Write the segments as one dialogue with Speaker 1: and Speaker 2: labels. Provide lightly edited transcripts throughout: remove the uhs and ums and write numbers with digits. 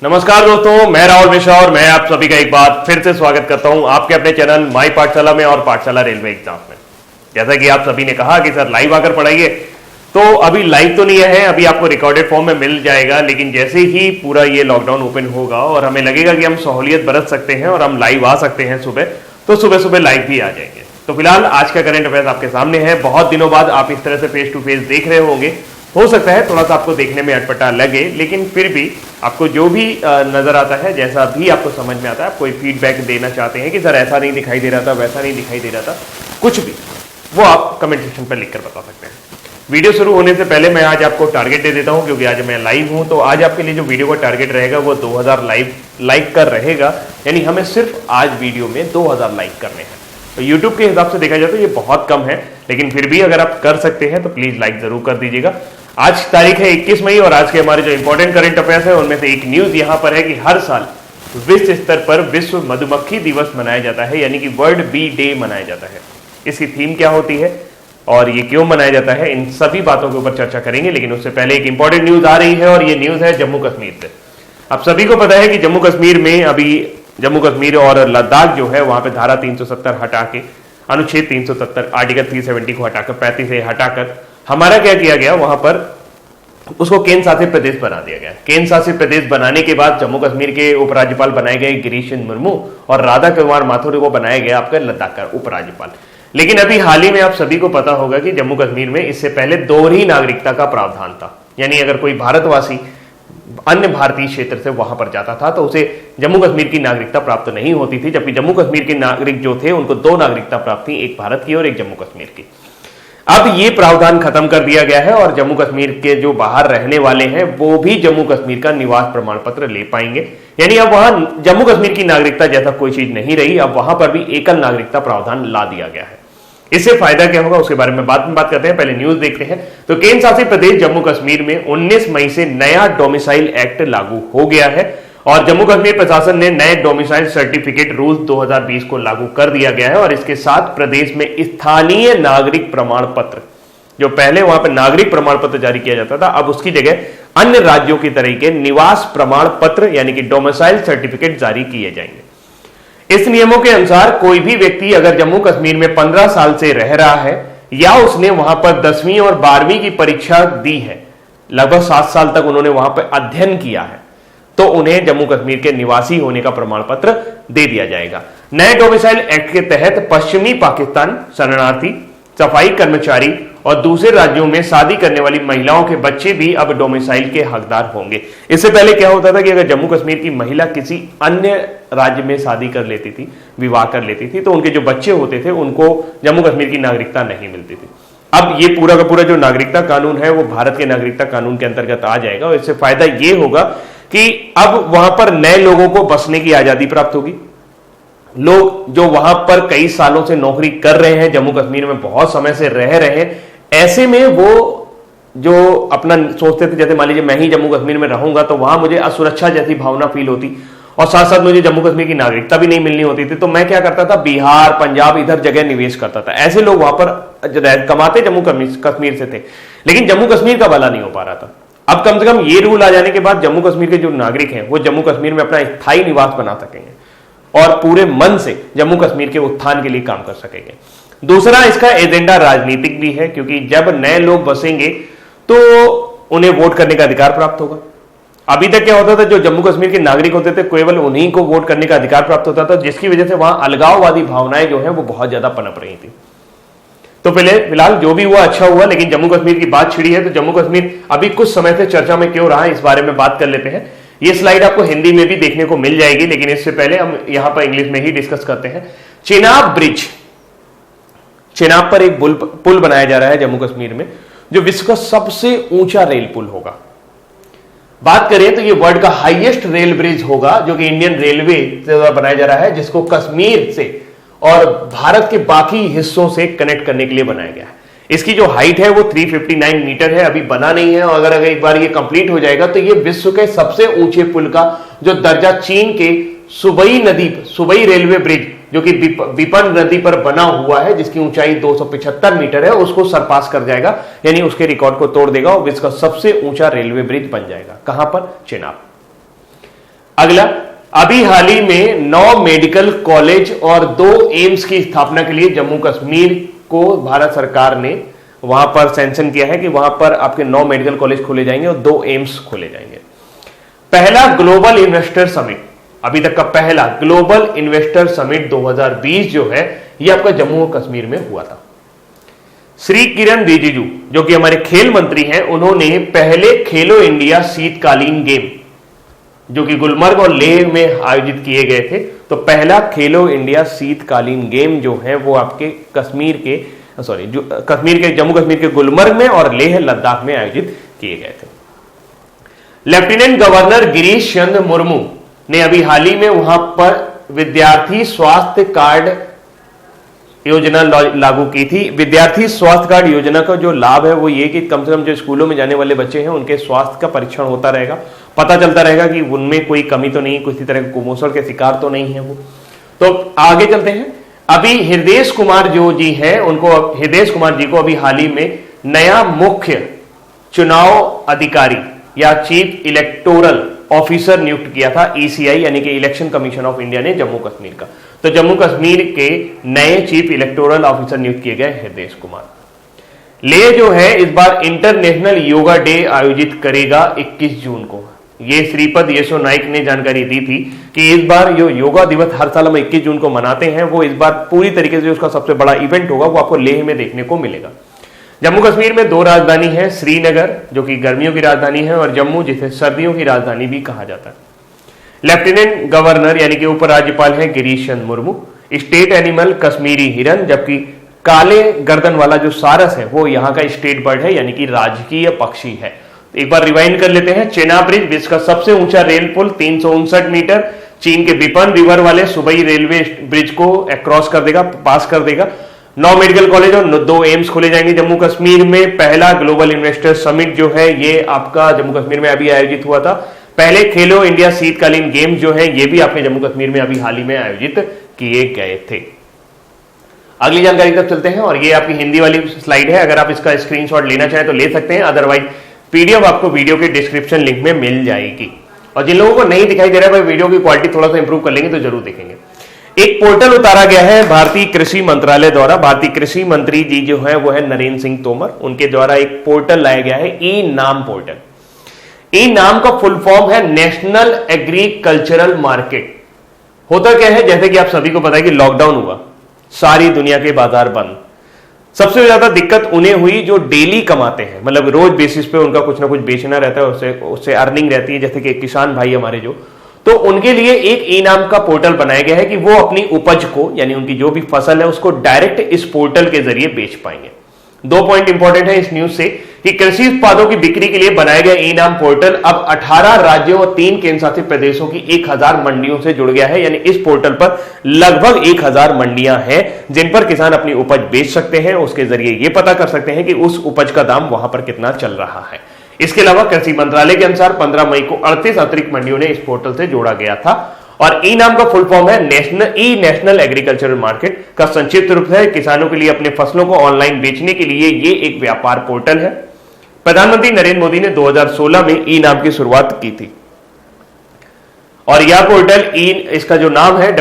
Speaker 1: नमस्कार दोस्तों, मैं राहुल मिश्रा और मैं आप सभी का एक बार फिर से स्वागत करता हूं आपके अपने चैनल माई पाठशाला में और पाठशाला रेलवे एग्जाम में। जैसा कि आप सभी ने कहा कि सर लाइव आकर पढ़ाइए, तो अभी लाइव तो नहीं है, अभी आपको रिकॉर्डेड फॉर्म में मिल जाएगा। लेकिन जैसे ही पूरा ये लॉकडाउन ओपन होगा और हमें लगेगा कि हम सहूलियत बरत सकते हैं और हम लाइव आ सकते हैं सुबह, तो सुबह सुबह लाइव भी आ जाएंगे। तो फिलहाल आज का करंट अफेयर्स आपके सामने है। बहुत दिनों बाद आप इस तरह से फेस टू फेस देख रहे होंगे, हो सकता है थोड़ा सा आपको देखने में अटपटा लगे, लेकिन फिर भी आपको जो भी नजर आता है, जैसा भी आपको समझ में आता है, आप कोई फीडबैक देना चाहते हैं कि सर ऐसा नहीं दिखाई दे रहा था, वैसा नहीं दिखाई दे रहा था, कुछ भी, वो आप कमेंट सेक्शन पर लिखकर बता सकते हैं। वीडियो शुरू होने से पहले मैं आज आपको टारगेट दे देता हूं, क्योंकि आज मैं लाइव हूं। तो आज आपके लिए जो वीडियो का टारगेट रहेगा वो 2000 लाइक कर रहेगा, यानी हमें सिर्फ आज वीडियो में 2000 लाइक करने हैं। तो YouTube के हिसाब से देखा जाए तो ये बहुत कम है, लेकिन फिर भी अगर आप कर सकते हैं तो प्लीज लाइक जरूर कर दीजिएगा। आज तारीख है 21 मई और आज के हमारे जो इंपॉर्टेंट करंट अफेयर्स है उनमें से एक न्यूज यहां पर है कि हर साल विश्व स्तर पर विश्व मधुमक्खी दिवस मनाया जाता है, यानी कि वर्ल्ड बी डे मनाया जाता है। इसकी थीम क्या होती है और ये क्यों मनाया जाता है, इन सभी बातों के ऊपर चर्चा करेंगे। लेकिन उससे पहले एक इंपॉर्टेंट न्यूज आ रही है और ये न्यूज है जम्मू कश्मीर से। आप सभी को पता है कि जम्मू कश्मीर में अभी जम्मू कश्मीर और लद्दाख जो है वहां पे धारा 370 हटा के अनुच्छेद 370 आर्टिकल 370 को हटाकर 35 से हटाकर हमारा क्या किया गया, वहां पर उसको केंद्र शासित प्रदेश बना दिया गया। केंद्र शासित प्रदेश बनाने के बाद जम्मू कश्मीर के उपराज्यपाल बनाए गए गिरीश चंद्र मुर्मू और राधा कुमार माथुर को बनाया गया आपका लद्दाख का उपराज्यपाल। लेकिन अभी हाल ही में आप सभी को पता होगा कि जम्मू कश्मीर में इससे पहले दोहरी नागरिकता का प्रावधान था, यानी अगर कोई भारतवासी अन्य भारतीय क्षेत्र से वहां पर जाता था तो उसे जम्मू कश्मीर की नागरिकता प्राप्त नहीं होती थी, जबकि जम्मू कश्मीर के नागरिक जो थे उनको दो नागरिकता प्राप्त थी, एक भारत की और एक जम्मू कश्मीर की। अब ये प्रावधान खत्म कर दिया गया है और जम्मू कश्मीर के जो बाहर रहने वाले हैं वो भी जम्मू कश्मीर का निवास प्रमाण पत्र ले पाएंगे, यानी अब वहां जम्मू कश्मीर की नागरिकता जैसा कोई चीज नहीं रही, अब वहां पर भी एकल नागरिकता प्रावधान ला दिया गया है। इससे फायदा क्या होगा उसके बारे में बाद में बात करते हैं, पहले न्यूज देखते हैं। तो केंद्र शासित प्रदेश जम्मू कश्मीर में 19 मई से नया डोमिसाइल एक्ट लागू हो गया है और जम्मू कश्मीर प्रशासन ने नए डोमिसाइल सर्टिफिकेट रूल्स 2020 को लागू कर दिया गया है। और इसके साथ प्रदेश में स्थानीय नागरिक प्रमाण पत्र, जो पहले वहां पर नागरिक प्रमाण पत्र जारी किया जाता था, अब उसकी जगह अन्य राज्यों की तरह के निवास प्रमाण पत्र यानी कि डोमिसाइल सर्टिफिकेट जारी किए जाएंगे। इस नियमों के अनुसार कोई भी व्यक्ति अगर जम्मू कश्मीर में 15 साल से रह रहा है या उसने वहां पर 10वीं और 12वीं की परीक्षा दी है, लगभग 7 साल तक उन्होंने वहां पर अध्ययन किया है, तो उन्हें जम्मू कश्मीर के निवासी होने का प्रमाण पत्र दे दिया जाएगा। नए डोमिसाइल एक्ट के तहत पश्चिमी पाकिस्तान शरणार्थी, सफाई कर्मचारी और दूसरे राज्यों में शादी करने वाली महिलाओं के बच्चे भी अब डोमिसाइल के हकदार होंगे। इससे पहले क्या होता था कि अगर जम्मू कश्मीर की महिला किसी अन्य राज्य में शादी कर लेती थी, विवाह कर लेती थी, तो उनके जो बच्चे होते थे उनको जम्मू कश्मीर की नागरिकता नहीं मिलती थी। अब ये पूरा का पूरा जो नागरिकता कानून है वो भारत के नागरिकता कानून के अंतर्गत आ जाएगा और इससे फायदा ये होगा कि अब वहां पर नए लोगों को बसने की आजादी प्राप्त होगी। लोग जो वहां पर कई सालों से नौकरी कर रहे हैं, जम्मू कश्मीर में बहुत समय से रह रहे हैं, ऐसे में वो जो अपना सोचते थे, जैसे मान लीजिए मैं ही जम्मू कश्मीर में रहूंगा तो वहां मुझे असुरक्षा जैसी भावना फील होती और साथ साथ मुझे जम्मू कश्मीर की नागरिकता भी नहीं मिलनी होती थी, तो मैं क्या करता था, बिहार, पंजाब, इधर जगह निवेश करता था। ऐसे लोग वहां पर कमाते जम्मू कश्मीर से थे, लेकिन जम्मू कश्मीर का भला नहीं हो पा रहा था। अब कम से कम ये रूल आ जाने के बाद जम्मू कश्मीर के जो नागरिक हैं वो जम्मू कश्मीर में अपना स्थायी निवास बना सकेंगे और पूरे मन से जम्मू कश्मीर के उत्थान के लिए काम कर सकेंगे। दूसरा, इसका एजेंडा राजनीतिक भी है, क्योंकि जब नए लोग बसेंगे तो उन्हें वोट करने का अधिकार प्राप्त होगा। अभी तक क्या होता था, जो जम्मू कश्मीर के नागरिक होते थे केवल उन्हीं को वोट करने का अधिकार प्राप्त होता था, जिसकी वजह से वहां अलगाववादी भावनाएं जो है वो बहुत ज्यादा पनप रही थी। तो फिलहाल जो भी हुआ अच्छा हुआ, लेकिन जम्मू कश्मीर की बात छिड़ी है तो जम्मू कश्मीर अभी कुछ समय से चर्चा में क्यों रहा है इस बारे में बात कर लेते हैं। ये स्लाइड आपको हिंदी में भी देखने को मिल जाएगी, लेकिन इससे पहले हम यहां पर इंग्लिश में ही डिस्कस करते हैं। चेनाब ब्रिज, चेनाब पर एक पुल बनाया जा रहा है जम्मू कश्मीर में, जो विश्व का सबसे ऊंचा रेल पुल होगा। बात करें तो ये वर्ल्ड का हाईएस्ट रेल ब्रिज होगा, जो कि इंडियन रेलवे से बनाया जा रहा है, जिसको कश्मीर से और भारत के बाकी हिस्सों से कनेक्ट करने के लिए बनाया गया है। इसकी जो हाइट है वो 359 मीटर है, अभी बना नहीं है, और अगर एक बार ये कंप्लीट हो जाएगा तो ये विश्व के सबसे ऊंचे पुल का जो दर्जा चीन के सुबई रेलवे ब्रिज, जो कि विपन नदी पर बना हुआ है, जिसकी ऊंचाई 275 मीटर है, उसको सरपास कर जाएगा, यानी उसके रिकॉर्ड को तोड़ देगा और विश्व का सबसे ऊंचा रेलवे ब्रिज बन जाएगा। कहां पर? चेनाब। अगला, अभी हाल ही में 9 मेडिकल कॉलेज और 2 एम्स की स्थापना के लिए जम्मू कश्मीर को भारत सरकार ने वहां पर सैंक्शन किया है कि वहां पर आपके 9 मेडिकल कॉलेज खोले जाएंगे और 2 एम्स खोले जाएंगे। पहला ग्लोबल इन्वेस्टर समिट, अभी तक का पहला ग्लोबल इन्वेस्टर समिट 2020 जो है यह आपका जम्मू कश्मीर में हुआ था। श्री किरण रिजिजू जो कि हमारे खेल मंत्री हैं, उन्होंने पहले खेलो इंडिया शीतकालीन गेम जो कि गुलमर्ग और लेह में आयोजित किए गए थे, तो पहला खेलो इंडिया शीतकालीन गेम जो है वो आपके कश्मीर के जम्मू कश्मीर के गुलमर्ग में और लेह लद्दाख में आयोजित किए गए थे। लेफ्टिनेंट गवर्नर गिरीश चंद्र मुर्मू ने अभी हाल ही में वहां पर विद्यार्थी स्वास्थ्य कार्ड योजना लागू की थी। विद्यार्थी स्वास्थ्य कार्ड योजना का जो लाभ है वो ये कि कम से कम जो स्कूलों में जाने वाले बच्चे हैं उनके स्वास्थ्य का परीक्षण होता रहेगा, पता चलता रहेगा कि उनमें कोई कमी तो नहीं, किसी तरह के कुपोषण के शिकार तो नहीं है वो। तो आगे चलते हैं। अभी हृदय कुमार जी को अभी हाल ही में नया मुख्य चुनाव अधिकारी या चीफ इलेक्टोरल ऑफिसर नियुक्त किया था ईसीआई यानी कि इलेक्शन कमीशन ऑफ इंडिया ने जम्मू कश्मीर का। तो जम्मू कश्मीर के नए चीफ इलेक्टोरल ऑफिसर नियुक्त किए गए हृदय कुमार। ले जो है इस बार इंटरनेशनल योगा डे आयोजित करेगा 21 जून को। ये श्रीपद येसो नाइक ने जानकारी दी थी कि इस बार जो योगा दिवस हर साल हम 21 जून को मनाते हैं वो इस बार पूरी तरीके से उसका सबसे बड़ा इवेंट होगा, वो आपको लेह में देखने को मिलेगा। जम्मू कश्मीर में 2 राजधानी है, श्रीनगर जो कि गर्मियों की राजधानी है और जम्मू जिसे सर्दियों की राजधानी भी कहा जाता है। लेफ्टिनेंट गवर्नर यानी कि उपराज्यपाल हैं गिरीश चंद्र मुर्मू। स्टेट एनिमल कश्मीरी हिरन, जबकि काले गर्दन वाला जो सारस है वो यहाँ का स्टेट बर्ड है यानी कि राजकीय पक्षी है। एक बार रिवाइंड कर लेते हैं। चेनाब ब्रिज विश्व का सबसे ऊंचा रेल पुल 359 मीटर, चीन के बिपन रिवर वाले सुबई रेलवे ब्रिज को क्रॉस कर देगा, पास कर देगा। 9 मेडिकल कॉलेज और 2 एम्स खोले जाएंगे जम्मू कश्मीर में। पहला ग्लोबल इन्वेस्टर समिट जो है ये आपका जम्मू कश्मीर में अभी आयोजित हुआ था। पहले खेलो इंडिया शीतकालीन गेम्स जो है ये भी आपने जम्मू कश्मीर में अभी हाल ही में आयोजित किए गए थे। अगली जानकारी तक चलते हैं और ये आपकी हिंदी वाली स्लाइड है, अगर आप इसका स्क्रीनशॉट लेना चाहें तो ले सकते हैं, अदरवाइज पीडीएफ आपको वीडियो के डिस्क्रिप्शन लिंक में मिल जाएगी। और जिन लोगों को नहीं दिखाई दे रहा है भाई वीडियो की क्वालिटी थोड़ा सा इंप्रूव कर लेंगे तो जरूर देखेंगे। एक पोर्टल उतारा गया है भारतीय कृषि मंत्रालय द्वारा। भारतीय कृषि मंत्री जी जो है वो है नरेंद्र सिंह तोमर, उनके द्वारा एक पोर्टल लाया गया है ई नाम पोर्टल। ई नाम का फुल फॉर्म है नेशनल एग्रीकल्चरल मार्केट। होता क्या है, जैसे कि आप सभी को पता है कि लॉकडाउन हुआ, सारी दुनिया के बाजार बंद। सबसे ज्यादा दिक्कत उन्हें हुई जो डेली कमाते हैं, मतलब रोज बेसिस पे उनका कुछ ना कुछ बेचना रहता है, उससे अर्निंग रहती है, जैसे कि किसान भाई हमारे जो, तो उनके लिए एक ई नाम का पोर्टल बनाया गया है कि वो अपनी उपज को यानी उनकी जो भी फसल है उसको डायरेक्ट इस पोर्टल के जरिए बेच पाएंगे। 2 पॉइंट इंपॉर्टेंट है इस न्यूज से कि कृषि उत्पादों की बिक्री के लिए बनाया गया ई नाम पोर्टल अब 18 राज्यों और 3 केंद्र शासित प्रदेशों की 1000 मंडियों से जुड़ गया है। यानी इस पोर्टल पर लगभग 1000 मंडियां हैं जिन पर किसान अपनी उपज बेच सकते हैं, उसके जरिए ये पता कर सकते हैं कि उस उपज का दाम वहां पर कितना चल रहा है। इसके अलावा कृषि मंत्रालय के अनुसार 15 मई को 38 अतिरिक्त मंडियों ने इस पोर्टल से जोड़ा गया था। और ई नाम का फुल फॉर्म है नेशनल एग्रीकल्चरल मार्केट का संक्षिप्त रूप है किसानों के लिए अपने फसलों को ऑनलाइन बेचने के लिए ये एक व्यापार पोर्टल है। प्रधानमंत्री नरेंद्र मोदी ने 2016 में ई नाम की शुरुआत की थी और यह पोर्टल इसका जो नाम है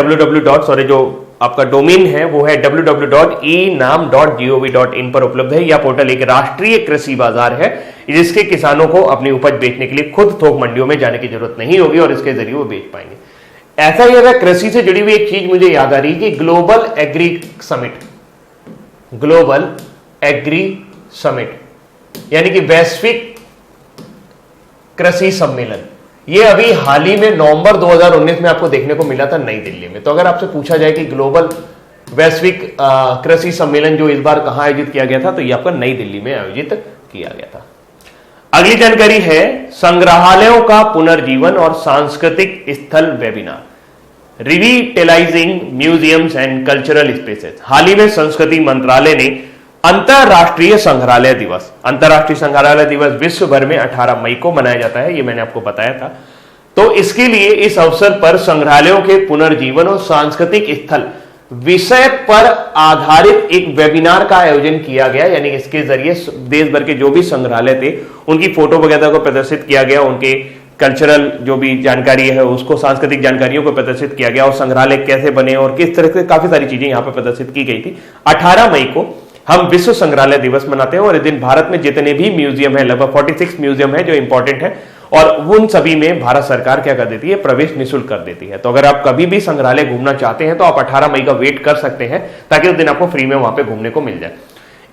Speaker 1: जो आपका डोमेन है वो है www.enam.gov.in पर उपलब्ध है। यह पोर्टल एक राष्ट्रीय कृषि बाजार है जिसके किसानों को अपनी उपज बेचने के लिए खुद थोक मंडियों में जाने की जरूरत नहीं होगी और इसके जरिए वो बेच पाएंगे। ऐसा ही अगर कृषि से जुड़ी हुई एक चीज मुझे याद आ रही है कि ग्लोबल एग्री समिट यानी कि वैश्विक कृषि सम्मेलन, ये अभी हाल ही में नवंबर 2019 में आपको देखने को मिला था नई दिल्ली में। तो अगर आपसे पूछा जाए कि ग्लोबल वैश्विक कृषि सम्मेलन जो इस बार कहां आयोजित किया गया था, तो ये आपका नई दिल्ली में आयोजित किया गया था। अगली जानकारी है संग्रहालयों का पुनर्जीवन और सांस्कृतिक स्थल webinar, revitalizing museums and cultural spaces. हाल ही में संस्कृति मंत्रालय ने अंतरराष्ट्रीय संग्रहालय दिवस विश्व भर में 18 मई को मनाया जाता है, ये मैंने आपको बताया था। तो इसके लिए इस अवसर पर संग्रहालयों के पुनर्जीवन और सांस्कृतिक स्थल विषय पर आधारित एक वेबिनार का आयोजन किया गया। यानी इसके जरिए देश भर के जो भी संग्रहालय थे उनकी फोटो वगैरह को प्रदर्शित किया गया, उनके कल्चरल जो भी जानकारी है उसको, सांस्कृतिक जानकारियों को प्रदर्शित किया गया और संग्रहालय कैसे बने और किस तरह से काफी सारी चीजें यहाँ पे प्रदर्शित की गई थी। 18 मई को हम विश्व संग्रहालय दिवस मनाते हैं और इस दिन भारत में जितने भी म्यूजियम है, लगभग 46 म्यूजियम है जो इंपॉर्टेंट है, और उन सभी में भारत सरकार क्या कर देती है, प्रवेश निःशुल्क कर देती है। तो अगर आप कभी भी संग्रहालय घूमना चाहते हैं तो आप 18 मई का वेट कर सकते हैं ताकि उस दिन आपको फ्री में वहां पे घूमने को मिल जाए।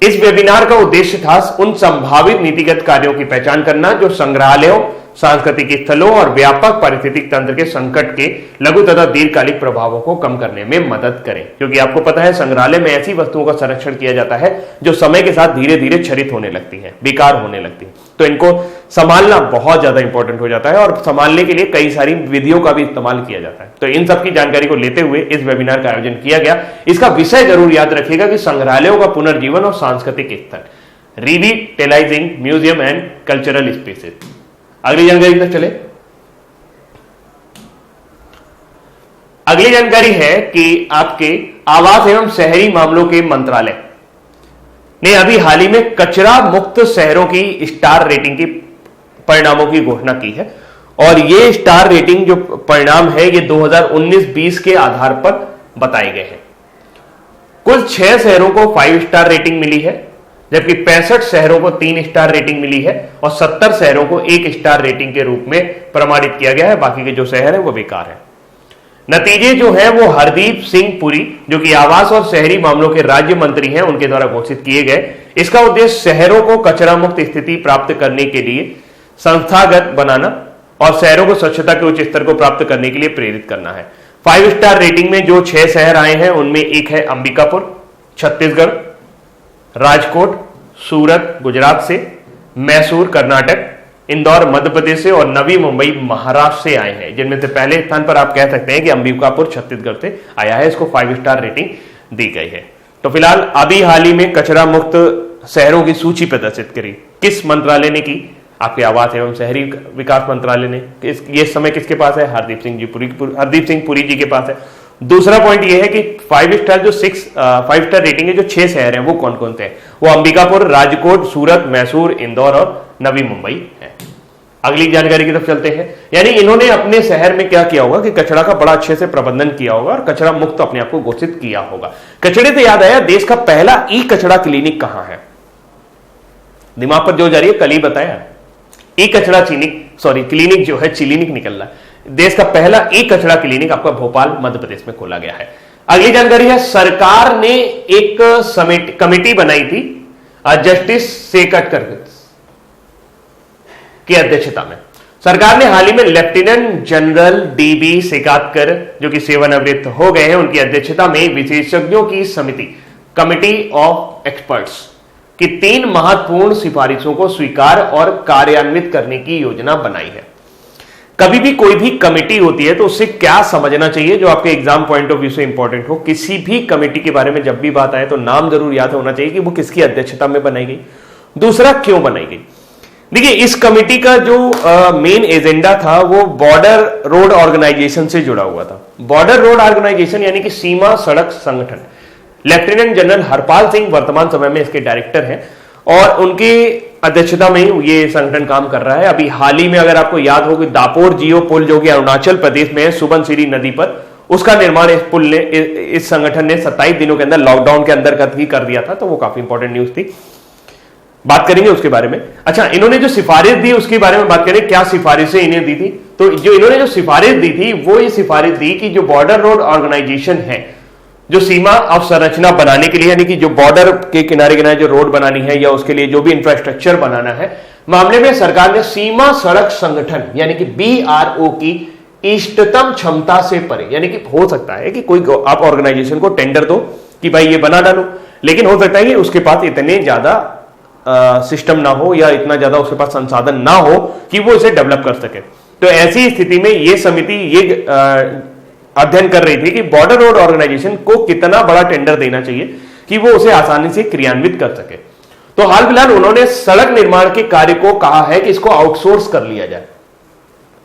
Speaker 1: इस वेबिनार का उद्देश्य था उन संभावित नीतिगत कार्यों की पहचान करना जो संग्रहालयों, सांस्कृतिक स्थलों और व्यापक पारिस्थितिक तंत्र के संकट के लघु तथा दीर्घकालिक प्रभावों को कम करने में मदद करें। क्योंकि आपको पता है संग्रहालय में ऐसी वस्तुओं का संरक्षण किया जाता है जो समय के साथ धीरे धीरे क्षरित होने लगती है, बेकार होने लगती है, तो इनको संभालना बहुत ज्यादा इंपॉर्टेंट हो जाता है और संभालने के लिए कई सारी विधियों का भी इस्तेमाल किया जाता है। तो इन सब की जानकारी को लेते हुए इस वेबिनार का आयोजन किया गया। इसका विषय जरूर याद रखिएगा कि संग्रहालयों का पुनर्जीवन और सांस्कृतिक स्थल, रिविटलाइजिंग म्यूजियम एंड कल्चरल स्पेसेस। अगली जानकारी तक चले। अगली जानकारी है कि आपके आवास एवं शहरी मामलों के मंत्रालय ने अभी हाल ही में कचरा मुक्त शहरों की स्टार रेटिंग की परिणामों की घोषणा की है और ये स्टार रेटिंग जो परिणाम है ये 2019-20 के आधार पर बताए गए हैं। कुल 6 शहरों को 5 स्टार रेटिंग मिली है, जबकि 65 शहरों को 3 स्टार रेटिंग मिली है और 70 शहरों को 1 स्टार रेटिंग के रूप में प्रमाणित किया गया है। बाकी के जो शहर है वो बेकार है। नतीजे जो है वो हरदीप सिंह पुरी जो कि आवास और शहरी मामलों के राज्य मंत्री हैं उनके द्वारा घोषित किए गए। इसका उद्देश्य शहरों को कचरा मुक्त स्थिति प्राप्त करने के लिए संस्थागत बनाना और शहरों को स्वच्छता के उच्च स्तर को प्राप्त करने के लिए प्रेरित करना है। 5 स्टार रेटिंग में जो 6 शहर आए हैं उनमें एक है अंबिकापुर छत्तीसगढ़, राजकोट सूरत गुजरात से, मैसूर कर्नाटक, इंदौर मध्य प्रदेश से और नवी मुंबई महाराष्ट्र से आए हैं, जिनमें से पहले स्थान पर आप कह सकते हैं कि अंबिकापुर छत्तीसगढ़ से आया है। इसको 5 स्टार रेटिंग दी गई है। तो फिलहाल अभी हाल ही में कचरा मुक्त शहरों की सूची प्रदर्शित करी किस मंत्रालय ने की? आपके आवास एवं शहरी विकास मंत्रालय ने। ये समय किसके पास है? हरदीप सिंह पुरी जी के पास है। दूसरा पॉइंट ये है कि 5 स्टार जो 5 स्टार रेटिंग है जो 6 शहर हैं वो कौन कौन से हैं? वो अंबिकापुर, राजकोट, सूरत, मैसूर, इंदौर और नवी मुंबई है। अगली जानकारी की तरफ चलते हैं। यानी इन्होंने अपने शहर में क्या किया होगा कि कचरा का बड़ा अच्छे से प्रबंधन किया होगा और कचरा मुक्त अपने आप को घोषित किया होगा। कचरे से याद आया, देश का पहला ई कचरा क्लिनिक कहां है? दिमाग पर जो जा रही है, कल ही बताया। ई कचरा क्लिनिक जो है, चिलिनिक निकल रहा है। देश का पहला ई कचरा क्लिनिक आपका भोपाल मध्य प्रदेश में खोला गया है। अगली जानकारी है, सरकार ने एक कमेटी बनाई थी जस्टिस सेकटकर की अध्यक्षता में। सरकार ने हाल ही में लेफ्टिनेंट जनरल डीबी सेकातकर जो कि सेवानिवृत्त हो गए हैं, उनकी अध्यक्षता में विशेषज्ञों की समिति कमिटी ऑफ एक्सपर्ट्स की 3 महत्वपूर्ण सिफारिशों को स्वीकार और कार्यान्वित करने की योजना बनाई है। कभी भी कोई भी कमेटी होती है तो उससे क्या समझना चाहिए जो आपके एग्जाम पॉइंट ऑफ व्यू से इंपॉर्टेंट हो। किसी भी कमेटी के बारे में जब भी बात आए तो नाम जरूर याद होना चाहिए कि वो किसकी अध्यक्षता में बनाई गई, दूसरा क्यों बनाई गई। देखिए, इस कमेटी का जो मेन एजेंडा था वो बॉर्डर रोड ऑर्गेनाइजेशन से जुड़ा हुआ था। बॉर्डर रोड ऑर्गेनाइजेशन यानी कि सीमा सड़क संगठन। लेफ्टिनेंट जनरल हरपाल सिंह वर्तमान समय में इसके डायरेक्टर हैं और उनकी अध्यक्षता में ये संगठन काम कर रहा है। अभी हाल ही में अगर आपको याद हो कि दापोर जियो पुल जो कि अरुणाचल प्रदेश में है सुबनसिरी नदी पर, उसका निर्माण इस संगठन ने 27 दिनों के अंदर लॉकडाउन के अंदर ही कर दिया था। तो वो काफी इंपॉर्टेंट न्यूज थी, बात करेंगे उसके बारे में। अच्छा, इन्होंने जो सिफारिश दी उसके बारे में बात करें, क्या सिफारिशें इन्हें दी थी। तो जो इन्होंने जो सिफारिश दी थी वो ये सिफारिश दी कि जो बॉर्डर रोड ऑर्गेनाइजेशन है, जो सीमा अवसंरचना बनाने के लिए यानी कि जो बॉर्डर के किनारे किनारे जो रोड बनानी है या उसके लिए जो भी इंफ्रास्ट्रक्चर बनाना है, मामले में सरकार ने सीमा सड़क संगठन यानी कि BRO की इष्टतम क्षमता से परे, यानी कि हो सकता है कि कोई आप ऑर्गेनाइजेशन को टेंडर दो कि भाई ये बना डालो, लेकिन हो सकता है कि उसके पास इतने ज्यादा सिस्टम ना हो या इतना ज्यादा उसके पास संसाधन ना हो कि वो इसे डेवलप कर सके। तो ऐसी स्थिति में ये समिति ये अध्ययन कर रही थी कि बॉर्डर रोड ऑर्गेनाइजेशन को कितना बड़ा टेंडर देना चाहिए कि वो उसे आसानी से क्रियान्वित कर सके। तो हाल फिलहाल उन्होंने सड़क निर्माण के कार्य को कहा है कि इसको आउटसोर्स कर लिया जाए।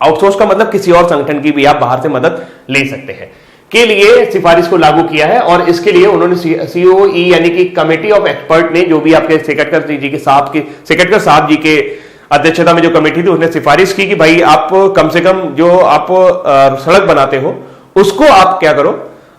Speaker 1: आउटसोर्स का मतलब किसी और संगठन की भी आप बाहर से मदद ले सकते हैं के लिए सिफारिश को लागू किया है। और इसके लिए उन्होंने COE यानी कि कमेटी ऑफ एक्सपर्ट ने, जो भी आपके सेकटकर साहब जी के अध्यक्षता में जो कमेटी थी उसने सिफारिश की कि भाई आप कम से कम जो आप सड़क बनाते हो उसको आप क्या करो,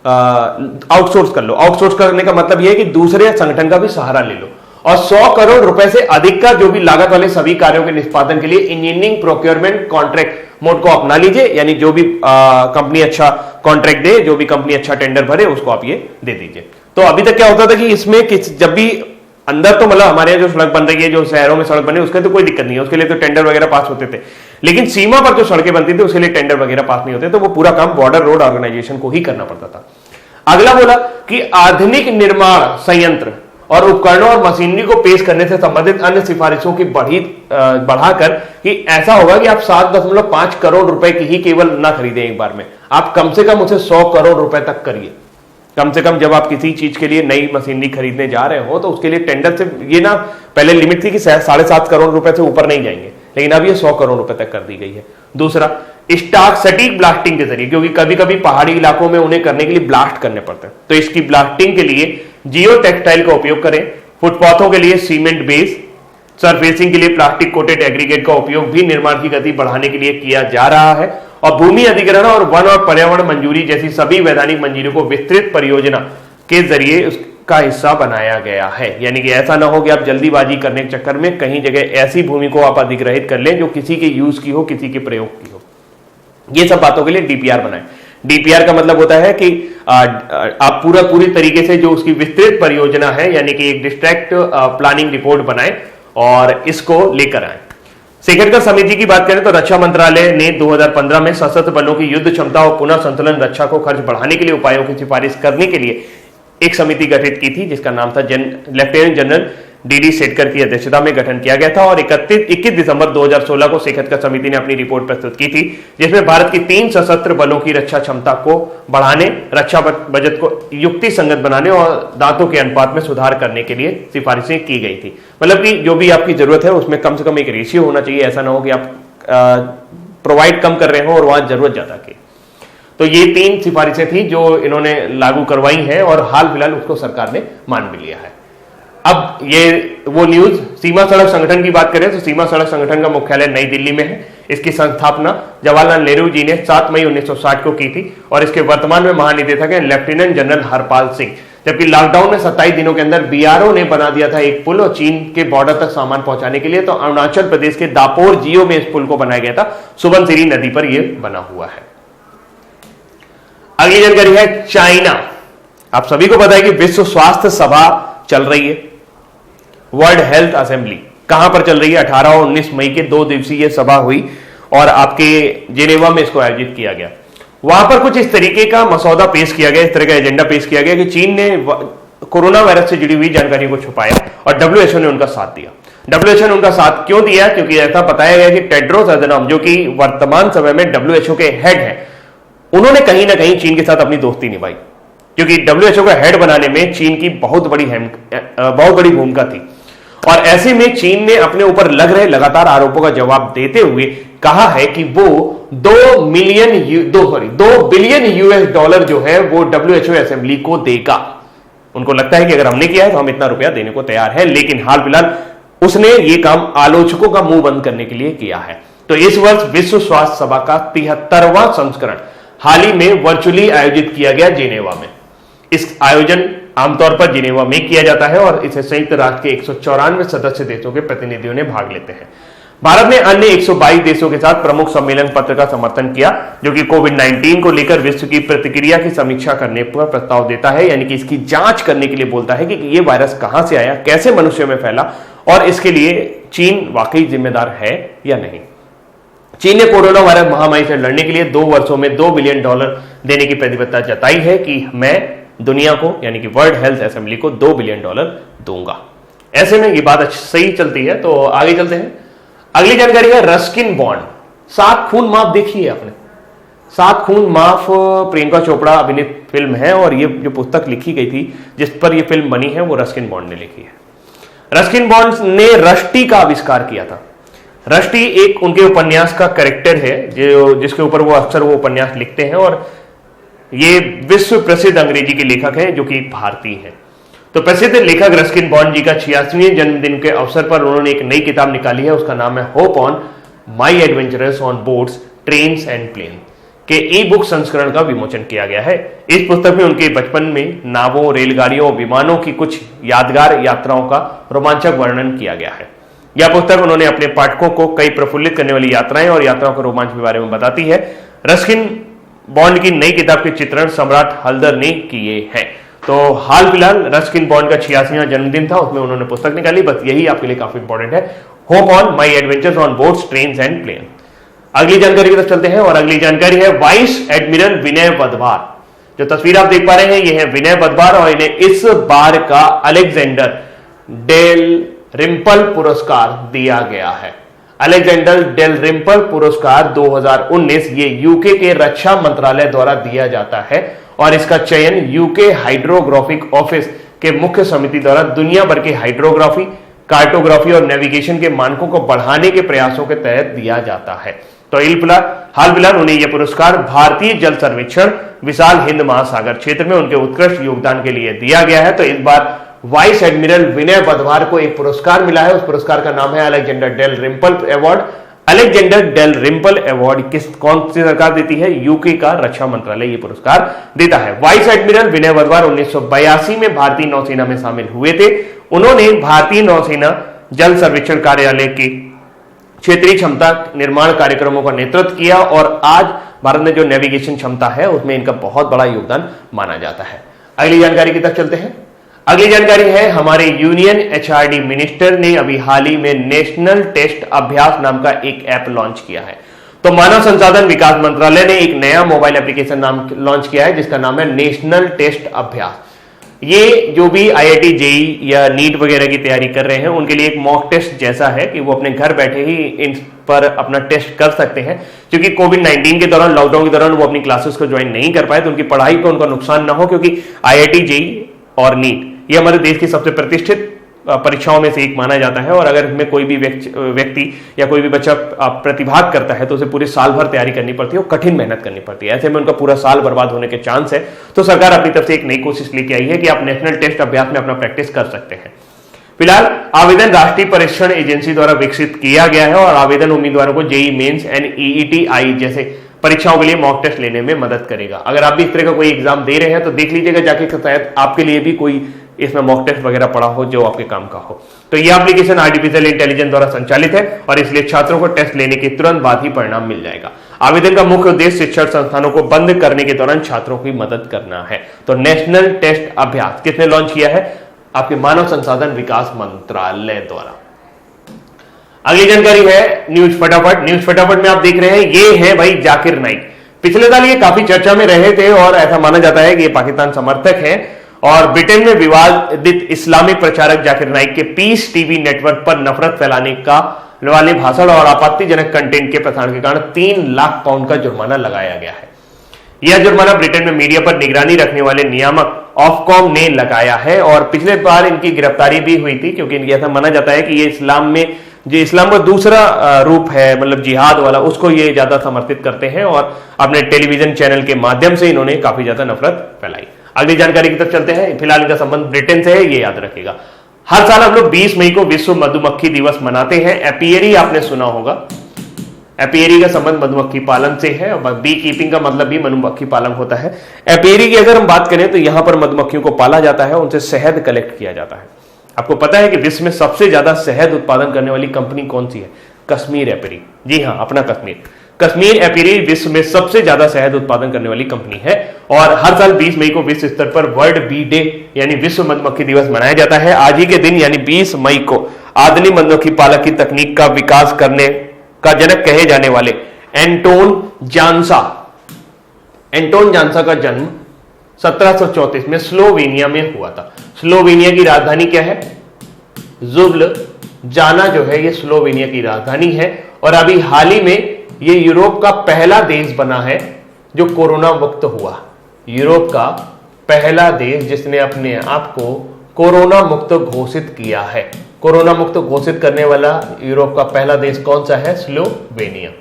Speaker 1: आउटसोर्स कर लो। आउटसोर्स करने का मतलब यह है कि दूसरे संगठन का भी सहारा ले लो और 100 करोड़ रुपए से अधिक का जो भी लागत वाले सभी कार्यों के निष्पादन के लिए इंजीनियरिंग प्रोक्योरमेंट कॉन्ट्रैक्ट मोड को अपना लीजिए, यानी जो भी कंपनी अच्छा कॉन्ट्रैक्ट दे, जो भी कंपनी अच्छा टेंडर भरे उसको आप ये दे दीजिए। तो अभी तक क्या होता था कि इसमें जब भी अंदर तो मतलब हमारे यहाँ जो सड़क बन रही है, जो शहरों में सड़क बनी, उसके तो कोई दिक्कत नहीं है, उसके लिए तो टेंडर वगैरह पास होते थे, लेकिन सीमा पर जो सड़कें बनती थी उसके लिए टेंडर वगैरह पास नहीं होते, तो वो पूरा काम बॉर्डर रोड ऑर्गेनाइजेशन को ही करना पड़ता था। अगला बोला कि आधुनिक निर्माण संयंत्र और उपकरणों और मशीनरी को पेश करने से संबंधित अन्य सिफारिशों की बढ़ाकर कि ऐसा होगा कि आप 7.5 करोड़ रुपए की ही केवल ना खरीदें एक बार में, आप कम से कम उसे 100 करोड़ रुपए तक करिए। कम से कम जब आप किसी चीज के लिए नई मशीनरी खरीदने जा रहे हो तो उसके लिए टेंडर से, ये ना पहले लिमिट थी कि 7.5 करोड़ रुपए से ऊपर नहीं जाएंगे, लेकिन अब ये 100 करोड़ रुपए तक कर दी गई है। दूसरा, स्टाक सटीक ब्लास्टिंग के जरिए, क्योंकि कभी कभी पहाड़ी इलाकों में उन्हें करने के लिए ब्लास्ट करने पड़ते हैं, तो इसकी ब्लास्टिंग के लिए जियो टेक्सटाइल का उपयोग करें। फुटपाथों के लिए सीमेंट बेस, सरफेसिंग के लिए प्लास्टिक कोटेड एग्रीगेट का उपयोग भी निर्माण की गति बढ़ाने के लिए किया जा रहा है। और भूमि अधिग्रहण और वन और पर्यावरण मंजूरी जैसी सभी वैधानिक मंजूरी को विस्तृत परियोजना के जरिए उसका हिस्सा बनाया गया है। यानी कि ऐसा ना हो कि आप जल्दीबाजी करने के चक्कर में कहीं जगह ऐसी भूमि को आप अधिग्रहित कर लें जो किसी के यूज की हो, किसी के प्रयोग की हो। ये सब बातों के लिए डीपीआर बनाए। डीपीआर का मतलब होता है कि आप पूरी तरीके से जो उसकी विस्तृत परियोजना है, यानी कि एक डिस्ट्रिक्ट प्लानिंग रिपोर्ट बनाए और इसको लेकर आए। शेखरकर समिति की बात करें तो रक्षा मंत्रालय ने 2015 में सशस्त्र बलों की युद्ध क्षमता और पुनः संतुलन रक्षा को खर्च बढ़ाने के लिए उपायों की सिफारिश करने के लिए एक समिति गठित की थी, जिसका नाम था लेफ्टिनेंट जनरल डीडी शेखरकर की अध्यक्षता में गठन किया गया था। और 21 दिसंबर 2016 को शेखरकर समिति ने अपनी रिपोर्ट प्रस्तुत की थी, जिसमें भारत की 3 सशस्त्र बलों की रक्षा क्षमता को बढ़ाने, रक्षा बजट को युक्ति संगत बनाने और दांतों के अनुपात में सुधार करने के लिए सिफारिशें की गई थी। मतलब कि जो भी आपकी जरूरत है उसमें कम से कम एक रेशियो होना चाहिए, ऐसा ना हो कि आप प्रोवाइड कम कर रहे हो और वहां जरूरत ज्यादा की। तो ये 3 सिफारिशें थी जो इन्होंने लागू करवाई हैं और हाल फिलहाल उसको सरकार ने मान भी लिया है। अब ये वो न्यूज, सीमा सड़क संगठन की बात करें तो सीमा सड़क संगठन का मुख्यालय नई दिल्ली में है। इसकी संस्थापना जवाहरलाल नेहरू जी ने 7 मई 1960 को की थी और इसके वर्तमान में महानिदेशक हैं लेफ्टिनेंट जनरल हरपाल सिंह। जबकि लॉकडाउन में 27 दिनों के अंदर बीआरओ ने बना दिया था एक पुल और चीन के बॉर्डर तक सामान पहुंचाने के लिए, तो अरुणाचल प्रदेश के दापोर जियो में इस पुल को बनाया गया था। सुबनसिरी नदी पर यह बना हुआ है। अगली जानकारी है चाइना। आप सभी को पता है कि विश्व स्वास्थ्य सभा चल रही है, वर्ल्ड हेल्थ असेंबली। कहां पर चल रही है? 18 और 19 मई के 2 दिवसीय सभा हुई और आपके जेनेवा में इसको आयोजित किया गया। वहां पर कुछ इस तरीके का मसौदा पेश किया गया, इस तरह का एजेंडा पेश किया गया कि चीन ने कोरोना वायरस से जुड़ी हुई जानकारी को छुपाया और डब्ल्यूएचओ ने उनका साथ दिया। डब्ल्यूएचओ ने उनका साथ क्यों दिया? क्योंकि ऐसा बताया गया कि टेड्रोस अधनॉम, जो कि वर्तमान समय में डब्ल्यूएचओ के हेड हैं, उन्होंने कहीं ना कहीं चीन के साथ अपनी दोस्ती निभाई, क्योंकि डब्ल्यूएचओ का हेड बनाने में चीन की बहुत बड़ी भूमिका थी। और ऐसे में चीन ने अपने ऊपर लग रहे लगातार आरोपों का जवाब देते हुए कहा है कि वो 2 बिलियन यूएस डॉलर जो है वो डब्ल्यूएचओ असेंबली को देगा। उनको लगता है कि अगर हमने किया है तो हम इतना रुपया देने को तैयार है, लेकिन हाल फिलहाल उसने ये काम आलोचकों का मुंह बंद करने के लिए किया है। तो इस वर्ष विश्व स्वास्थ्य सभा का 73वां संस्करण हाल ही में वर्चुअली आयोजित किया गया जेनेवा में। इस आयोजन आमतौर पर जिनेवा में किया जाता है और इसे संयुक्त राष्ट्र के 194 सदस्य देशों के प्रतिनिधियों ने भाग लेते हैं। भारत ने अन्य 122 देशों के साथ प्रमुख सम्मेलन पत्र का समर्थन किया, जो कि कोविड-19 को लेकर विश्व की प्रतिक्रिया की समीक्षा करने पर प्रस्ताव देता है, यानी कि इसकी जांच करने के लिए बोलता है कि ये वायरस कहां से आया, कैसे मनुष्य में फैला और इसके लिए चीन वाकई जिम्मेदार है या नहीं। चीन ने कोरोना वायरस महामारी से लड़ने के लिए 2 वर्षों में $2 बिलियन देने की प्रतिबद्धता जताई है कि मैं दुनिया को, यानी कि वर्ल्ड हेल्थ असेंबली को $2 बिलियन दूंगा। ऐसे में ये बात सही चलती है। तो आगे चलते हैं। अगली जानकारी है रस्किन बॉन्ड। 7 खून माफ देखी है आपने? 7 खून माफ प्रियंका चोपड़ा अभिनीत फिल्म है और ये जो पुस्तक लिखी गई थी जिस पर यह फिल्म बनी है वो रस्किन बॉन्ड ने लिखी है। रस्किन बॉन्ड ने रष्टी का आविष्कार किया था। रष्टी एक उनके उपन्यास का कैरेक्टर है जिसके ऊपर वो अक्सर वो उपन्यास लिखते हैं और ये विश्व प्रसिद्ध अंग्रेजी के लेखक हैं जो कि भारतीय हैं। तो प्रसिद्ध लेखक रस्किन बॉन्ड जी का 86वें जन्मदिन के अवसर पर उन्होंने एक नई किताब निकाली है, उसका नाम है hope on my adventurous on boats trains and plane के ई बुक संस्करण का विमोचन किया गया है। इस पुस्तक में उनके बचपन में नावों, रेलगाड़ियों, विमानों की कुछ यादगार यात्राओं का रोमांचक वर्णन किया गया है। यह पुस्तक उन्होंने अपने पाठकों को कई प्रफुल्लित करने वाली यात्राएं और यात्राओं के रोमांच के बारे में बताती है। रस्किन बॉन्ड की नई किताब के चित्रण सम्राट हल्दर ने किए हैं। तो हाल फिलहाल रस्किन बॉन्ड का 86वां जन्मदिन था, उसमें उन्होंने पुस्तक निकाली। बस यही आपके लिए काफी इंपॉर्टेंट है, hope on my adventures on boats trains and plane. अगली जानकारी की तरफ चलते हैं और अगली जानकारी है वाइस एडमिरल विनय वधवार। जो तस्वीर आप देख पा रहे हैं ये है विनय वधवार और इन्हें इस बार का अलेक्जेंडर डेल रिम्पल पुरस्कार दिया गया है। अलेक्जेंडर डेल रिम्पल पुरस्कार 2019 ये यूके के रक्षा मंत्रालय द्वारा दिया जाता है और इसका चयन यूके हाइड्रोग्राफिक ऑफिस के मुख्य समिति द्वारा दुनिया भर के हाइड्रोग्राफी, कार्टोग्राफी और नेविगेशन के मानकों को बढ़ाने के प्रयासों के तहत दिया जाता है। तो हाल फिलहाल उन्हें यह पुरस्कार भारतीय जल सर्वेक्षण विशाल हिंद महासागर क्षेत्र में उनके उत्कृष्ट योगदान के लिए दिया गया है। तो इस बार वाइस एडमिरल विनय वधवार को एक पुरस्कार मिला है, उस पुरस्कार का नाम है Alexander Dalrymple award. Alexander Dalrymple award कौन सी सरकार देती है? यूके का रक्षा मंत्रालय ये पुरस्कार देता है। वाइस एडमिरल विनय वधवार 1982 में भारतीय नौसेना में शामिल हुए थे। उन्होंने भारतीय नौसेना जल सर्वेक्षण कार्यालय के क्षेत्रीय क्षमता निर्माण कार्यक्रमों का नेतृत्व किया और आज भारत में जो नेविगेशन क्षमता है उसमें इनका बहुत बड़ा योगदान माना जाता है। अगली जानकारी की तरफ चलते हैं। अगली जानकारी है हमारे यूनियन एचआरडी मिनिस्टर ने अभी हाल ही में नेशनल टेस्ट अभ्यास नाम का एक ऐप लॉन्च किया है। तो मानव संसाधन विकास मंत्रालय ने एक नया मोबाइल एप्लीकेशन नाम लॉन्च किया है जिसका नाम है नेशनल टेस्ट अभ्यास। ये जो भी आईआईटी, जेई या नीट वगैरह की तैयारी कर रहे हैं उनके लिए एक मॉक टेस्ट जैसा है कि वो अपने घर बैठे ही इन पर अपना टेस्ट कर सकते हैं। क्योंकि कोविड-19 के दौरान, लॉकडाउन के दौरान वो अपनी क्लासेस को ज्वाइन नहीं कर पाए तो उनकी पढ़ाई पर उनका नुकसान ना हो, क्योंकि आईआईटी, जेई और नीट ये हमारे देश की सबसे प्रतिष्ठित परीक्षाओं में से एक माना जाता है। और अगर इसमें कोई भी व्यक्ति या कोई भी बच्चा प्रतिभाग करता है तो उसे पूरे साल भर तैयारी करनी पड़ती है और कठिन मेहनत करनी पड़ती है। ऐसे में उनका पूरा साल बर्बाद होने के चांस है। तो सरकार अपनी तरफ से एक नई कोशिश लेके आई है कि आप नेशनल टेस्ट अभ्यास में अपना प्रैक्टिस कर सकते हैं। फिलहाल आवेदन राष्ट्रीय परीक्षण एजेंसी द्वारा विकसित किया गया है और आवेदन उम्मीदवारों को जेई मेंस एंड ईईटी जैसे परीक्षाओं के लिए मॉक टेस्ट लेने में मदद करेगा। अगर आप भी इस तरह का कोई एग्जाम दे रहे हैं तो देख लीजिएगा जाके शायद आपके लिए भी कोई इसमें मॉक टेस्ट वगैरह पड़ा हो जो आपके काम का हो। तो यह एप्लीकेशन आर्टिफिशियल इंटेलिजेंस द्वारा संचालित है और इसलिए छात्रों को टेस्ट लेने के तुरंत बाद ही परिणाम मिल जाएगा। आवेदन का मुख्य उद्देश्य शिक्षण संस्थानों को बंद करने के दौरान छात्रों की मदद करना है। तो नेशनल टेस्ट अभ्यास किसने लॉन्च किया है? आपके मानव संसाधन विकास मंत्रालय द्वारा। अगली जानकारी है न्यूज फटाफट। न्यूज फटाफट में आप देख रहे हैं ये है भाई जाकिर नाइक। पिछले साल ये काफी चर्चा में रहे थे और ऐसा माना जाता है कि ये पाकिस्तान समर्थक हैं और ब्रिटेन में विवादित इस्लामी प्रचारक जाकिर नाइक के पीस टीवी नेटवर्क पर नफरत फैलाने का वाले भाषण और आपत्तिजनक कंटेंट के प्रसारण के कारण 3 लाख पाउंड का जुर्माना लगाया गया है। यह जुर्माना ब्रिटेन में मीडिया पर निगरानी रखने वाले नियामक ऑफकॉम ने लगाया है और पिछले बार इनकी गिरफ्तारी भी हुई थी, क्योंकि ऐसा माना जाता है कि ये इस्लाम का दूसरा रूप है, मतलब जिहाद वाला, उसको ये ज्यादा समर्थित करते हैं और अपने टेलीविजन चैनल के माध्यम से इन्होंने काफी ज्यादा नफरत फैलाई। अगली जानकारी की तरफ चलते हैं। फिलहाल इनका संबंध ब्रिटेन से है, ये याद रखिएगा। हर साल हम लोग 20 मई को विश्व मधुमक्खी दिवस मनाते हैं। एपियरी आपने सुना होगा। एपियरी का संबंध मधुमक्खी पालन से है और बी कीपिंग का मतलब भी मधुमक्खी पालन होता है। एपियरी की अगर हम बात करें तो यहां पर मधुमक्खियों को पाला जाता है, उनसे शहद कलेक्ट किया जाता है। आपको पता है कि विश्व में सबसे ज्यादा शहद उत्पादन करने वाली कंपनी कौन सी है? कश्मीर एपियरी। जी हां, अपना कश्मीर एपियरी विश्व में सबसे ज्यादा शहद उत्पादन करने वाली कंपनी है और हर साल 20 मई को विश्व स्तर पर वर्ल्ड बी डे यानी विश्व मधुमक्खी दिवस मनाया जाता है। आज ही के दिन यानी 20 मई को आधुनिक मधुमक्खी पालक की तकनीक का विकास करने का जनक कहे जाने वाले एंटोन जानसा का जन्म 1734 में स्लोवेनिया में हुआ था। स्लोवेनिया की राजधानी क्या है? ज़ुब्लजाना जो है ये स्लोवेनिया की राजधानी है और अभी हाल ही में ये यूरोप का पहला देश बना है जो कोरोना मुक्त हुआ। यूरोप का पहला देश जिसने अपने आप को कोरोना मुक्त घोषित किया है। कोरोना मुक्त घोषित करने वाला यूरोप का पहला देश कौन सा है? स्लोवेनिया।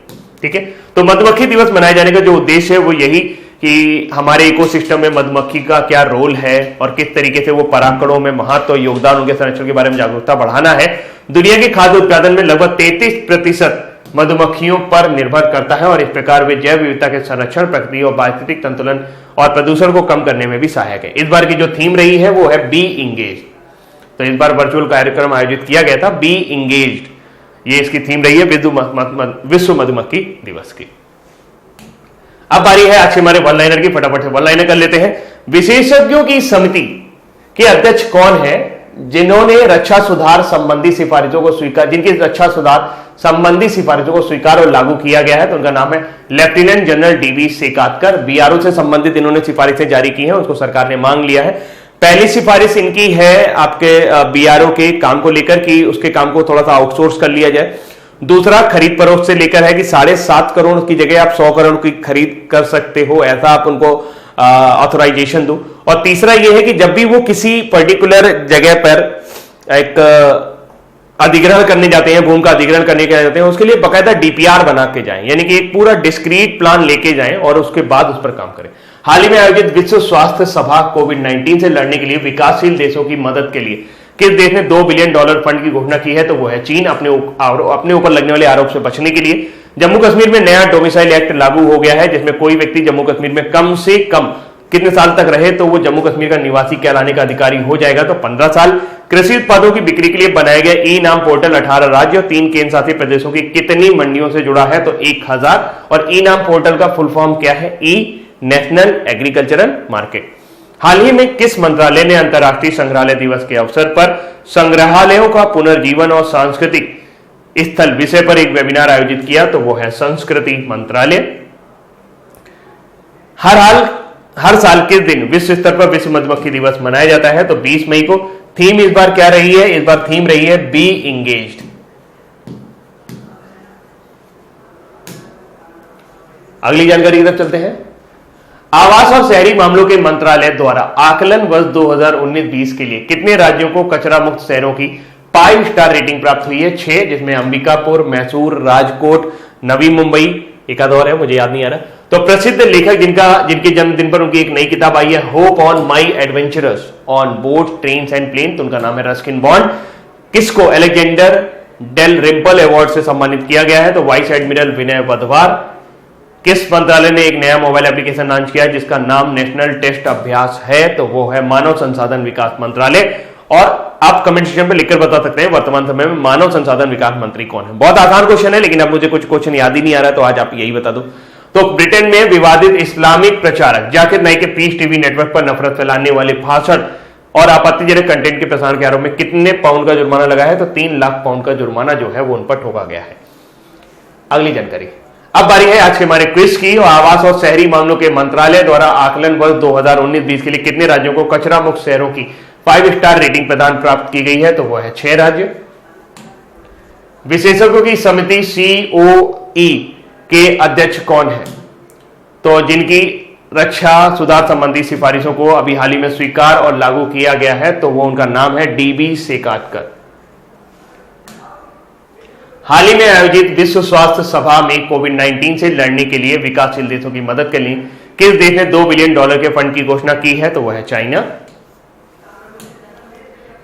Speaker 1: ठीक है, तो मधुमक्खी दिवस मनाए जाने का जो उद्देश्य है वो यही कि हमारे इकोसिस्टम में मधुमक्खी का क्या रोल है और किस तरीके से वो परागकणों में महत्व और योगदान, उनके संरक्षण के बारे में जागरूकता बढ़ाना है। दुनिया के खाद्य उत्पादन में लगभग 33% मधुमक्खियों पर निर्भर करता है और इस प्रकार वे जैव विविधता के संरक्षण, प्रकृति और पारिस्थितिक संतुलन और प्रदूषण को कम करने में भी सहायक है। इस बार की जो थीम रही है वो है बी इंगेज। तो इस बार वर्चुअल कार्यक्रम आयोजित किया गया था, बी इंगेज्ड, ये इसकी थीम रही है विश्व मधुमक्खी दिवस की। अब बारी है आज के हमारे वन लाइनर की, फटाफट से वन लाइनर कर लेते हैं। विशेषज्ञों की समिति के अध्यक्ष कौन है जिन्होंने रक्षा सुधार संबंधी सिफारिशों को स्वीकार, जिनकी रक्षा सुधार संबंधी सिफारिशों को स्वीकार और लागू किया गया है? तो उनका नाम है लेफ्टिनेंट जनरल डीबी सेकातकर। बीआरओ से संबंधित इन्होंने सिफारिशें जारी की हैं, उसको सरकार ने मांग लिया है। पहली सिफारिश इनकी है आपके बीआरओ के काम को लेकर कि उसके काम को थोड़ा सा आउटसोर्स कर लिया जाए। दूसरा खरीद फरोख्त से लेकर है कि 7.5 करोड़ की जगह आप 100 करोड़ की खरीद कर सकते हो, ऐसा आप उनको ऑथराइजेशन दो। और तीसरा यह है कि जब भी वो किसी पर्टिकुलर जगह पर एक अधिग्रहण करने जाते हैं, भूमि का अधिग्रहण करने के जाते हैं, उसके लिए बकायदा डीपीआर बना के जाएं, यानी कि एक पूरा डिस्क्रीट प्लान लेके जाएं और उसके बाद उस पर काम करें। हाल ही में आयोजित विश्व स्वास्थ्य सभा कोविड-19 से लड़ने के लिए विकासशील देशों की मदद के लिए किस देश ने $2 बिलियन फंड की घोषणा की है? तो वो है चीन। अपने ऊपर लगने वाले आरोप से बचने के लिए जम्मू कश्मीर में नया डोमिसाइल एक्ट लागू हो गया है, जिसमें कोई व्यक्ति जम्मू कश्मीर में कम से कम कितने साल तक रहे तो वो जम्मू कश्मीर का निवासी कहलाने का अधिकारी हो जाएगा? तो 15 साल। कृषि उत्पादों की बिक्री के लिए बनाया गया ई नाम पोर्टल 18 राज्य और 3 केंद्र शासित प्रदेशों की कितनी मंडियों से जुड़ा है? तो 1000। और ई नाम पोर्टल का फुल फॉर्म क्या है? ई नेशनल एग्रीकल्चरल मार्केट। हाल ही में किस मंत्रालय ने अंतर्राष्ट्रीय संग्रहालय दिवस के अवसर पर संग्रहालयों का पुनर्जीवन और सांस्कृतिक स्थल विषय पर एक वेबिनार आयोजित किया? तो वो है संस्कृति मंत्रालय। हर साल किस दिन विश्व स्तर पर विश्व मधुमक्खी दिवस मनाया जाता है? तो 20 मई को। थीम इस बार क्या रही है? इस बार थीम रही है बी इंगेज्ड। अगली जानकारी की तरफ चलते हैं। आवास और शहरी मामलों के मंत्रालय द्वारा आकलन वर्ष 2019-20 के लिए कितने राज्यों को कचरा मुक्त शहरों की 5 स्टार रेटिंग प्राप्त हुई है? 6, जिसमें अंबिकापुर, मैसूर, राजकोट, नवी मुंबई, एक आध और है मुझे याद नहीं आ रहा। तो प्रसिद्ध लेखक जिनके जन्मदिन पर उनकी एक नई किताब आई है, hope on my adventurous on boat, trains and plane, तो उनका नाम है रस्किन बॉन्ड। किसको अलेक्जेंडर डेल रिम्पल अवार्ड से सम्मानित किया गया है? तो वाइस एडमिरल विनय वधवार। किस मंत्रालय ने एक नया मोबाइल एप्लीकेशन लॉन्च किया है जिसका नाम नेशनल टेस्ट अभ्यास है? तो वो है मानव संसाधन विकास मंत्रालय। और आप कमेंट सेक्शन में लिखकर बता सकते हैं वर्तमान समय में मानव संसाधन विकास मंत्री कौन है। बहुत आसान क्वेश्चन है, लेकिन अब मुझे कुछ क्वेश्चन याद ही नहीं आ रहा, तो आज आप यही बता दो। तो ब्रिटेन में विवादित इस्लामिक प्रचारक जाकिर नाइक के पीस टीवी नेटवर्क पर नफरत फैलाने वाले भाषण और आपत्तिजनक कंटेंट के प्रसारण के आरोप में कितने पाउंड का जुर्माना लगा है? तो 3 लाख पाउंड का जुर्माना जो है वो उन पर ठोका गया है। अगली जानकारी। अब बारी है आज के हमारे क्विज की। आवास और शहरी मामलों के मंत्रालय द्वारा आकलन वर्ष 2019-20 के लिए कितने राज्यों को कचरा मुक्त शहरों की 5 स्टार रेटिंग प्रदान प्राप्त की गई है? तो वह है 6 राज्य। विशेषज्ञों की समिति COE के अध्यक्ष कौन है? तो जिनकी रक्षा सुधार संबंधी सिफारिशों को अभी हाल ही में स्वीकार और लागू किया गया है, तो वो उनका नाम है डीबी सेकातकर। हाल ही में आयोजित विश्व स्वास्थ्य सभा में कोविड-19 से लड़ने के लिए विकासशील देशों की मदद के लिए किस देश ने $2 बिलियन के फंड की घोषणा की है? तो वह है चाइना।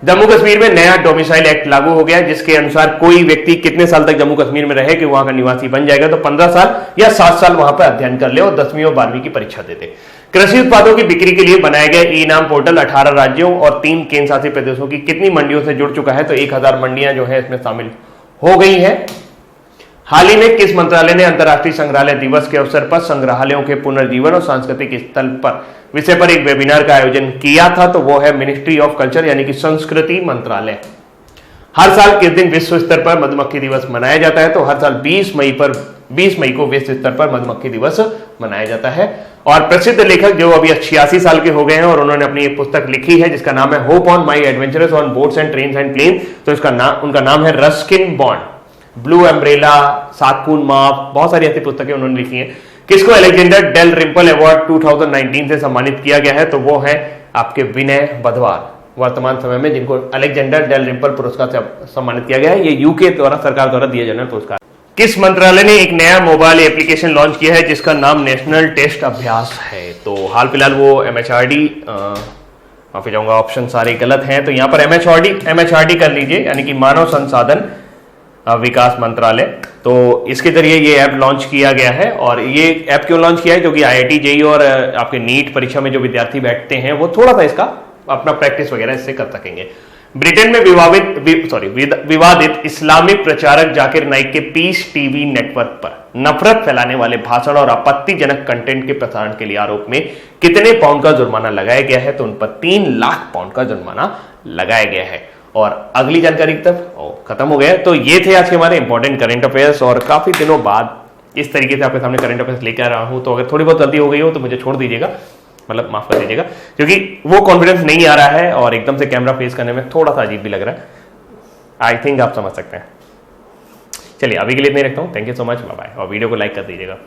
Speaker 1: जम्मू कश्मीर में नया डोमिसाइल एक्ट लागू हो गया, जिसके अनुसार कोई व्यक्ति कितने साल तक जम्मू कश्मीर में रहे कि वहां का निवासी बन जाएगा? तो 15 साल या 7 साल वहां पर अध्ययन कर ले और 10वीं और 12वीं की परीक्षा दे दे। कृषि उत्पादों की बिक्री के लिए बनाया गया ई नाम पोर्टल 18 राज्यों और 3 केंद्र शासित प्रदेशों की कितनी मंडियों से जुड़ चुका है? तो 1000 मंडियां जो है इसमें शामिल हो गई है। हाल ही में किस मंत्रालय ने अंतर्राष्ट्रीय संग्रहालय दिवस के अवसर पर संग्रहालयों के पुनर्जीवन और सांस्कृतिक स्थल पर विषय पर एक वेबिनार का आयोजन किया था? तो वो है मिनिस्ट्री ऑफ कल्चर यानी कि संस्कृति मंत्रालय। हर साल किस दिन विश्व स्तर पर मधुमक्खी दिवस मनाया जाता है? तो हर साल 20 मई को विश्व स्तर पर मधुमक्खी दिवस मनाया जाता है। और प्रसिद्ध लेखक जो अभी 86 साल के हो गए हैं और उन्होंने अपनी एक पुस्तक लिखी है जिसका नाम है hope on my adventurous on boats and trains and plane, तो उनका नाम है रस्किन बॉन्ड। ब्लू एम्ब्रेला, सातकून माप, बहुत सारी ऐसी पुस्तकें उन्होंने लिखी हैं। किसको अलेक्जेंडर डेल रिम्पल अवार्ड 2019 से सम्मानित किया गया है? तो वो है आपके विनय वधवार, वर्तमान समय में जिनको अलेक्जेंडर डेल रिम्पल पुरस्कार से सम्मानित किया गया है। ये यूके द्वारा सरकार द्वारा दिए जाने वाला पुरस्कार। किस मंत्रालय ने एक नया मोबाइल एप्लीकेशन लॉन्च किया है जिसका नाम नेशनल टेस्ट अभ्यास है? तो हाल फिलहाल वो MHRD, माफी चाहूंगा ऑप्शन सारे गलत हैं, तो यहां पर MHRD कर लीजिए, यानी कि मानव संसाधन विकास मंत्रालय। तो इसके जरिए ये ऐप लॉन्च किया गया है। और ये ऐप क्यों लॉन्च किया है? क्योंकि IIT JEE और आपके नीट परीक्षा में जो विद्यार्थी बैठते हैं वो थोड़ा सा इसका अपना प्रैक्टिस वगैरह इससे कर सकेंगे। ब्रिटेन में विवादित इस्लामिक प्रचारक जाकिर नाइक के पीस टीवी नेटवर्क पर नफरत फैलाने वाले भाषण और आपत्तिजनक कंटेंट के प्रसारण के लिए आरोप में कितने पाउंड का जुर्माना लगाया गया है? तो उन पर 3 लाख पाउंड का जुर्माना लगाया गया है। और अगली जानकारी तब खत्म हो गया। तो ये थे आज के हमारे इंपॉर्टेंट करंट अफेयर्स, और काफी दिनों बाद इस तरीके से आपके सामने करंट अफेयर्स लेकर आ रहा हूं। तो अगर थोड़ी बहुत गलती हो गई हो तो मुझे छोड़ दीजिएगा, मतलब माफ कर दीजिएगा, क्योंकि वो कॉन्फिडेंस नहीं आ रहा है और एकदम से कैमरा फेस करने में थोड़ा सा अजीब भी लग रहा है। आई थिंक आप समझ सकते हैं। चलिए अभी के लिए इतना ही रखता हूँ। Thank you so much, bye bye, और वीडियो को लाइक कर दीजिएगा।